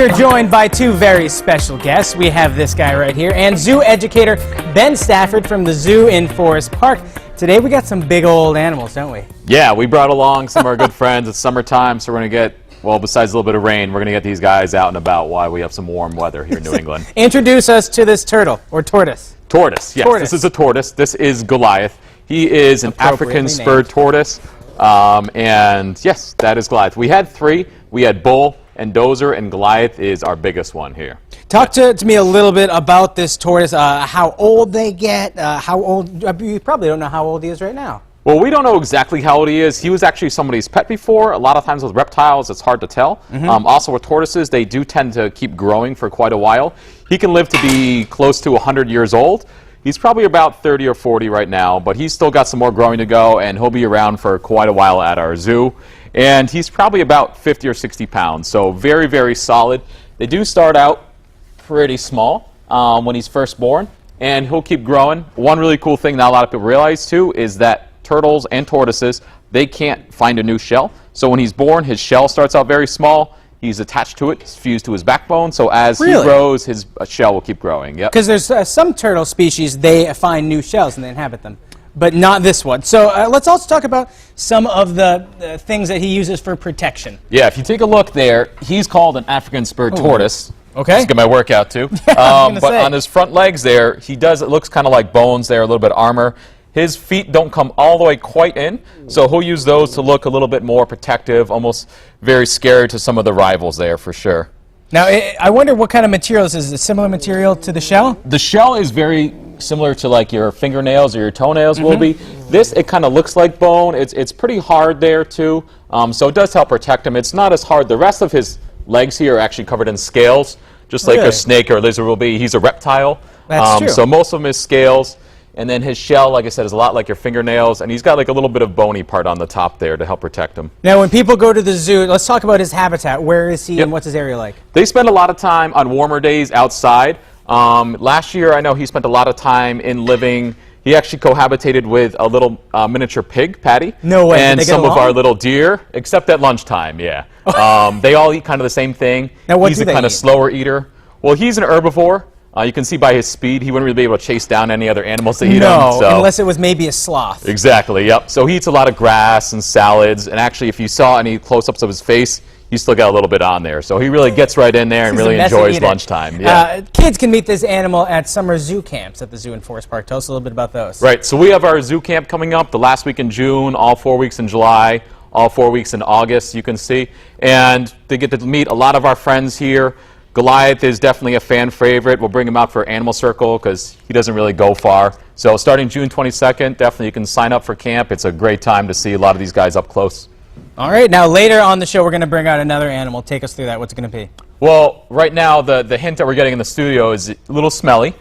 here joined by two very special guests. We have this guy right here and zoo educator Ben Stafford from the zoo in Forest Park. Today we got some big old animals, don't we? Yeah, we brought along some of our good friends. It's summertime, so we're going to get, well, besides a little bit of rain, we're going to get these guys out and about while we have some warm weather here in New England. Introduce us to this turtle, or tortoise. Tortoise, yes. Tortoise. This is a tortoise. This is Goliath. He is an African spurred tortoise. And yes, that is Goliath. We had three. We had Bull and Dozer, and Goliath is our biggest one here. Talk to me a little bit about this tortoise, how old they get, how old, you probably don't know how old he is right now. Well, we don't know exactly how old he is. He was actually somebody's pet before. A lot of times with reptiles, it's hard to tell. Also with tortoises, they do tend to keep growing for quite a while. He can live to be close to 100 years old. He's probably about 30 or 40 right now, but he's still got some more growing to go, and he'll be around for quite a while at our zoo. And he's probably about 50 or 60 pounds, so very, very solid. They do start out pretty small when he's first born, and he'll keep growing. One really cool thing not a lot of people realize, too, is that turtles and tortoises, they can't find a new shell. So when he's born, his shell starts out very small. He's attached to it, it's fused to his backbone, so as he grows, his shell will keep growing. Yep. Because there's some turtle species, they find new shells and they inhabit them, but not this one. So let's also talk about some of the things that he uses for protection. Yeah, if you take a look there, he's called an African spurred tortoise. Okay. Let's get my workout too. But on his front legs there, it looks kind of like bones there, a little bit of armor. His feet don't come all the way quite in, so he'll use those to look a little bit more protective, almost very scary to some of the rivals there for sure. Now, I wonder what kind of material this is. Is it a similar material to the shell? The shell is very similar to like your fingernails or your toenails will be. This, it kind of looks like bone. It's pretty hard there too, so it does help protect him. It's not as hard. The rest of his legs here are actually covered in scales, just like a snake or a lizard will be. He's a reptile. That's true. So most of them is scales. And then his shell, like I said, is a lot like your fingernails, and he's got like a little bit of bony part on the top there to help protect him. Now, when people go to the zoo, let's talk about his habitat. Where is he and what's his area like? They spend a lot of time on warmer days outside. Last year, I know he spent a lot of time he actually cohabitated with a little miniature pig, Patty. No way. And some of our little deer, except at lunchtime, yeah. They all eat kind of the same thing. Now, what he's do a they kind of eat? slower eater. Well, he's an herbivore. You can see by his speed, he wouldn't really be able to chase down any other animals to eat him. No, unless it was maybe a sloth. Exactly, yep. So he eats a lot of grass and salads, and actually if you saw any close-ups of his face, he's still got a little bit on there. So he really gets right in there and really enjoys lunchtime. Yeah. Kids can meet this animal at summer zoo camps at the zoo in Forest Park. Tell us a little bit about those. Right, so we have our zoo camp coming up the last week in June, all 4 weeks in July, all 4 weeks in August, you can see. And they get to meet a lot of our friends here. Goliath is definitely a fan favorite. We'll bring him out for Animal Circle because he doesn't really go far. So starting June 22nd, definitely you can sign up for camp. It's a great time to see a lot of these guys up close. All right, now later on the show we're going to bring out another animal. Take us through that. What's it going to be? Well, right now the hint that we're getting in the studio is a little smelly.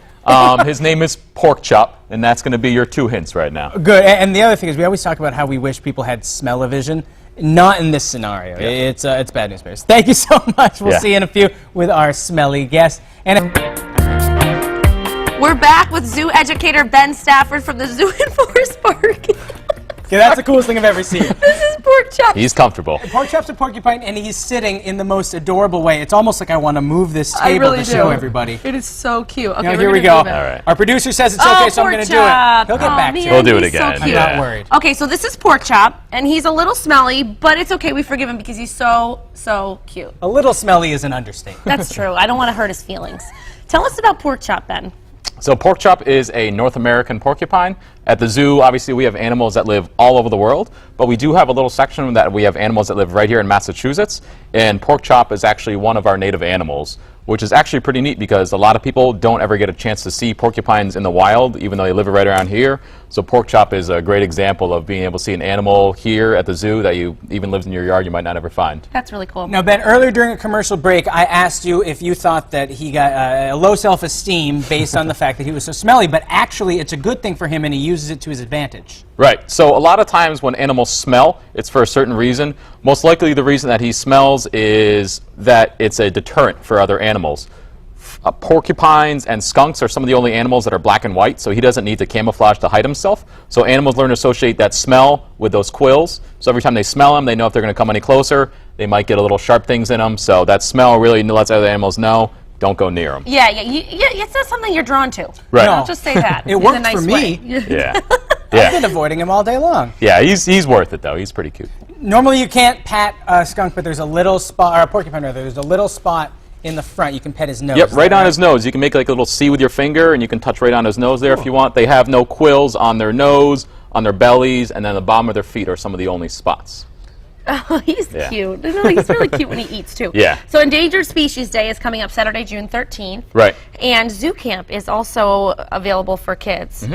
His name is Pork Chop, and that's going to be your two hints right now. Good, and the other thing is we always talk about how we wish people had smell-o-vision. Not in this scenario. Yeah. It's bad news bears. Thank you so much. We'll see you in a few with our smelly guest. And we're back with zoo educator Ben Stafford from the zoo in Forest Park. Okay, that's the coolest thing I've ever seen. This is Pork Chop. He's comfortable. Pork Chop's a porcupine, and he's sitting in the most adorable way. It's almost like I want to move this table to show everybody. It is so cute. Okay, now, here we go. All right. Our producer says it's okay, so I'm going to do it. He'll get back to you. We'll do it again. So I'm not worried. Okay, so this is Pork Chop, and he's a little smelly, but it's okay. We forgive him because he's so cute. A little smelly is an understatement. That's true. I don't want to hurt his feelings. Tell us about Pork Chop, Ben. So Pork Chop is a North American porcupine. At the zoo, obviously, we have animals that live all over the world, but we do have a little section that we have animals that live right here in Massachusetts, and Pork Chop is actually one of our native animals, which is actually pretty neat because a lot of people don't ever get a chance to see porcupines in the wild, even though they live right around here. So Pork Chop is a great example of being able to see an animal here at the zoo that you even lives in your yard you might not ever find. That's really cool. Now, Ben, earlier during a commercial break, I asked you if you thought that he got a low self-esteem based on the fact that he was so smelly, but actually it's a good thing for him and he uses it to his advantage. Right. So a lot of times when animals smell, it's for a certain reason. Most likely the reason that he smells is that it's a deterrent for other animals. Porcupines and skunks are some of the only animals that are black and white, so he doesn't need to camouflage to hide himself. So animals learn to associate that smell with those quills. So every time they smell them, they know if they're going to come any closer. They might get a little sharp things in them. So that smell really lets other animals know, don't go near them. Yeah, it's not something you're drawn to. Right. I'll just say that. It in a worked nice for me. way. Yeah. I've been avoiding him all day long. Yeah, he's worth it, though. He's pretty cute. Normally you can't pat a skunk, but there's a little spot, or a porcupine rather, there's a little spot in the front. You can pet his nose. Yep, right on his nose. You can make like a little C with your finger, and you can touch right on his nose there if you want. They have no quills on their nose, on their bellies, and then the bottom of their feet are some of the only spots. Oh, he's cute. No, he's really cute when he eats, too. Yeah. So Endangered Species Day is coming up Saturday, June 13th. Right. And Zoo Camp is also available for kids.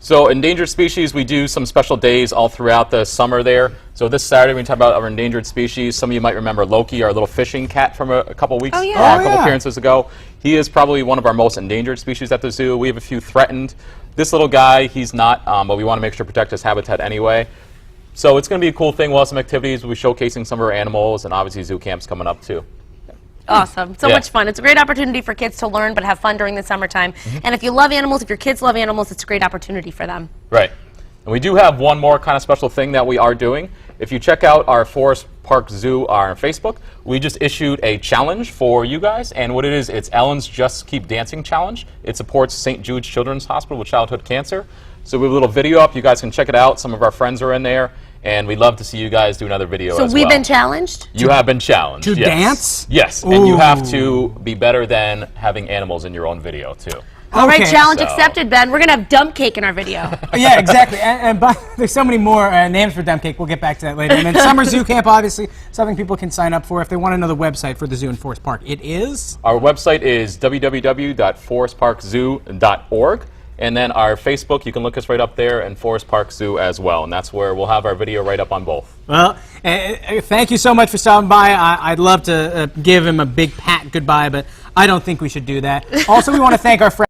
So endangered species, we do some special days all throughout the summer there. So this Saturday, we talk about our endangered species. Some of you might remember Loki, our little fishing cat from a couple weeks, Oh, yeah. a couple appearances ago. He is probably one of our most endangered species at the zoo. We have a few threatened. This little guy, he's not, but we want to make sure to protect his habitat anyway. So it's going to be a cool thing. We'll have some activities. We'll be showcasing some of our animals, and obviously Zoo Camp's coming up too. Awesome. So Yeah. much fun. It's a great opportunity for kids to learn but have fun during the summertime. And if you love animals, if your kids love animals, it's a great opportunity for them. Right. And we do have one more kind of special thing that we are doing. If you check out our Forest Park Zoo on Facebook, we just issued a challenge for you guys. And what it is, it's Ellen's Just Keep Dancing Challenge. It supports St. Jude's Children's Hospital with childhood cancer. So we have a little video up. You guys can check it out. Some of our friends are in there. And we'd love to see you guys do another video So as we've well. been challenged? You have been challenged. To yes. dance? Yes. And you have Ooh. to be better than having animals in your own video, too. All right, Okay. challenge So- accepted, Ben. We're going to have dump cake in our video. Yeah, exactly. And there's so many more names for Dump Cake. We'll get back to that later. And then Summer Zoo Camp, obviously, something people can sign up for if they want to know the website for the zoo in Forest Park. It is? Our website is www.forestparkzoo.org. And then our Facebook, you can look us right up there, and Forest Park Zoo as well. And that's where we'll have our video right up on both. Well, thank you so much for stopping by. I'd love to give him a big pat goodbye, but I don't think we should do that. Also, we want to thank our friends.